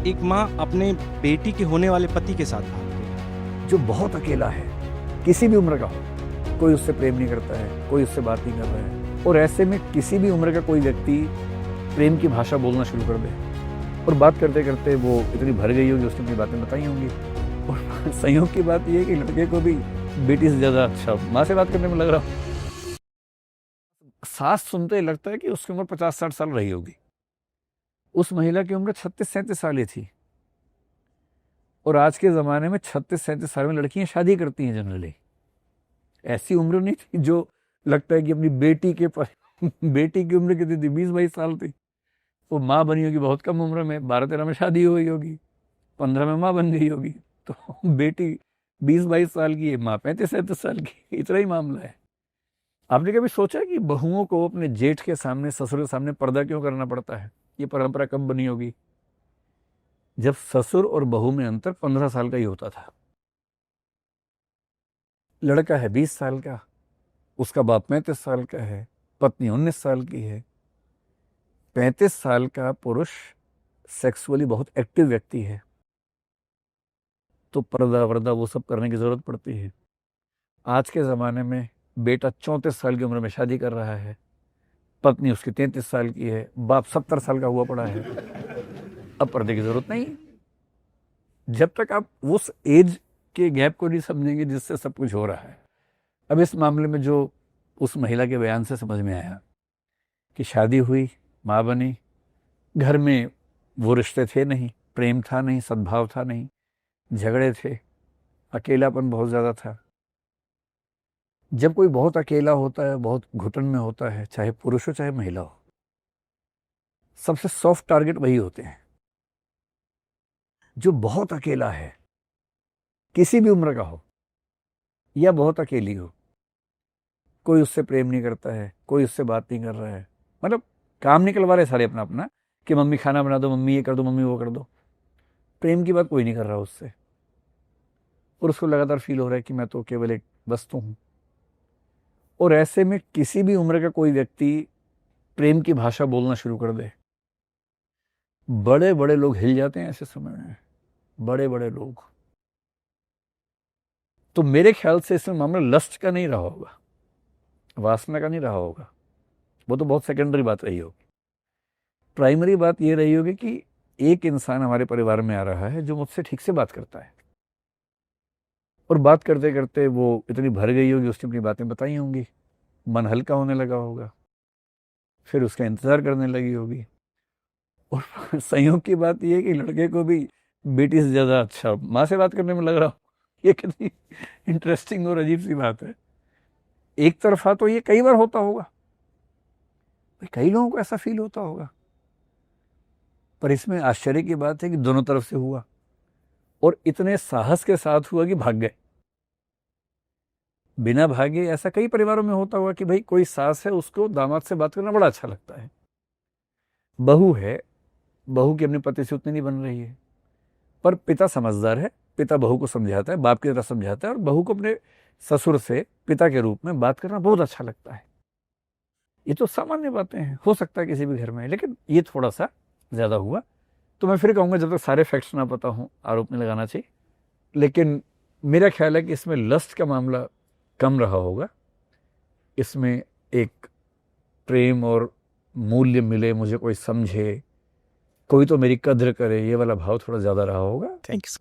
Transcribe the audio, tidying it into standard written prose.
एक माँ अपने बेटी के होने वाले पति के साथ भाग गई। जो बहुत अकेला है, किसी भी उम्र का हो, कोई उससे प्रेम नहीं करता है, कोई उससे बात नहीं कर रहा है, और ऐसे में किसी भी उम्र का कोई व्यक्ति प्रेम की भाषा बोलना शुरू कर दे और बात करते करते वो इतनी भर गई होगी, उसने अपनी बातें बताई होंगी। और संयोग की बात यह है कि लड़के को भी बेटी से ज्यादा अच्छा माँ से बात करने में लग रहा हो। सास सुनते ही लगता है कि उसकी उम्र 50-60 साल रही होगी। उस महिला की उम्र 36-37 साल ही थी, और आज के ज़माने में 36-37 साल में लड़कियां शादी करती हैं जनरली। ऐसी उम्र नहीं थी जो लगता है कि अपनी बेटी के बेटी की उम्र कितनी थी, 20-22 साल थी। वो माँ बनी होगी बहुत कम उम्र में, 12-13 में शादी हो गई होगी, 15 में माँ बन गई होगी। तो बेटी 20-22 साल की है, माँ 35-37 साल की, इतना ही मामला है। आपने कभी सोचा कि बहुओं को अपने जेठ के सामने, ससुर के सामने पर्दा क्यों करना पड़ता है? ये परंपरा कब बनी होगी? जब ससुर और बहू में अंतर 15 साल का ही होता था। लड़का है 20 साल का, उसका बाप 35 साल का है, पत्नी 19 साल की है। 35 साल का पुरुष सेक्सुअली बहुत एक्टिव व्यक्ति है, तो पर्दा वर्दा वो सब करने की जरूरत पड़ती है। आज के ज़माने में बेटा 34 साल की उम्र में शादी कर रहा है, पत्नी उसकी 33 साल की है, बाप 70 साल का हुआ पड़ा है। अब पर्दे की जरूरत नहीं है, जब तक आप उस एज के गैप को नहीं समझेंगे जिससे सब कुछ हो रहा है। अब इस मामले में जो उस महिला के बयान से समझ में आया कि शादी हुई, माँ बनी, घर में वो रिश्ते थे नहीं, प्रेम था नहीं, सद्भाव था नहीं, झगड़े थे, अकेलापन बहुत ज़्यादा था। जब कोई बहुत अकेला होता है, बहुत घुटन में होता है, चाहे पुरुष हो चाहे महिला हो, सबसे सॉफ्ट टारगेट वही होते हैं। जो बहुत अकेला है, किसी भी उम्र का हो या बहुत अकेली हो, कोई उससे प्रेम नहीं करता है, कोई उससे बात नहीं कर रहा है, मतलब काम निकलवा रहे सारे अपना अपना कि मम्मी खाना बना दो, मम्मी ये कर दो, मम्मी वो कर दो। प्रेम की बात कोई नहीं कर रहा उससे, और उसको लगातार फील हो रहा है कि मैं तो केवल एक वस्तु हूं। और ऐसे में किसी भी उम्र का कोई व्यक्ति प्रेम की भाषा बोलना शुरू कर दे, बड़े बड़े लोग हिल जाते हैं ऐसे समय में, बड़े बड़े लोग। तो मेरे ख्याल से इसमें मामला लस्ट का नहीं रहा होगा, वासना का नहीं रहा होगा, वो तो बहुत सेकेंडरी बात रही होगी। प्राइमरी बात ये रही होगी कि एक इंसान हमारे परिवार में आ रहा है जो मुझसे ठीक से बात करता है, और बात करते करते वो इतनी भर गई होगी, उसने अपनी बातें बताई होंगी, मन हल्का होने लगा होगा, फिर उसका इंतजार करने लगी होगी। और संयोग की बात यह है कि लड़के को भी बेटी से ज्यादा अच्छा माँ से बात करने में लग रहा हो। ये कितनी इंटरेस्टिंग और अजीब सी बात है। एक तरफा तो ये कई बार होता होगा, भाई कई लोगों को ऐसा फील होता होगा, पर इसमें आश्चर्य की बात है कि दोनों तरफ से हुआ, और इतने साहस के साथ हुआ कि भाग गए। बिना भागे ऐसा कई परिवारों में होता होगा कि भाई कोई सास है, उसको दामाद से बात करना बड़ा अच्छा लगता है, बहू है, बहू की अपने पति से उतनी नहीं बन रही है, पर पिता समझदार है, पिता बहू को समझाता है, बाप की तरह समझाता है, और बहू को अपने ससुर से पिता के रूप में बात करना बहुत अच्छा लगता है। ये तो सामान्य बातें हैं, हो सकता है किसी भी घर में, लेकिन ये थोड़ा सा ज्यादा हुआ। तो मैं फिर कहूंगा जब तक सारे फैक्ट्स ना पता हो आरोप नहीं लगाना चाहिए, लेकिन मेरा ख्याल है कि इसमें लस्ट का मामला कम रहा होगा। इसमें एक प्रेम और मूल्य मिले, मुझे कोई समझे, कोई तो मेरी कद्र करे, ये वाला भाव थोड़ा ज्यादा रहा होगा। थैंक्स।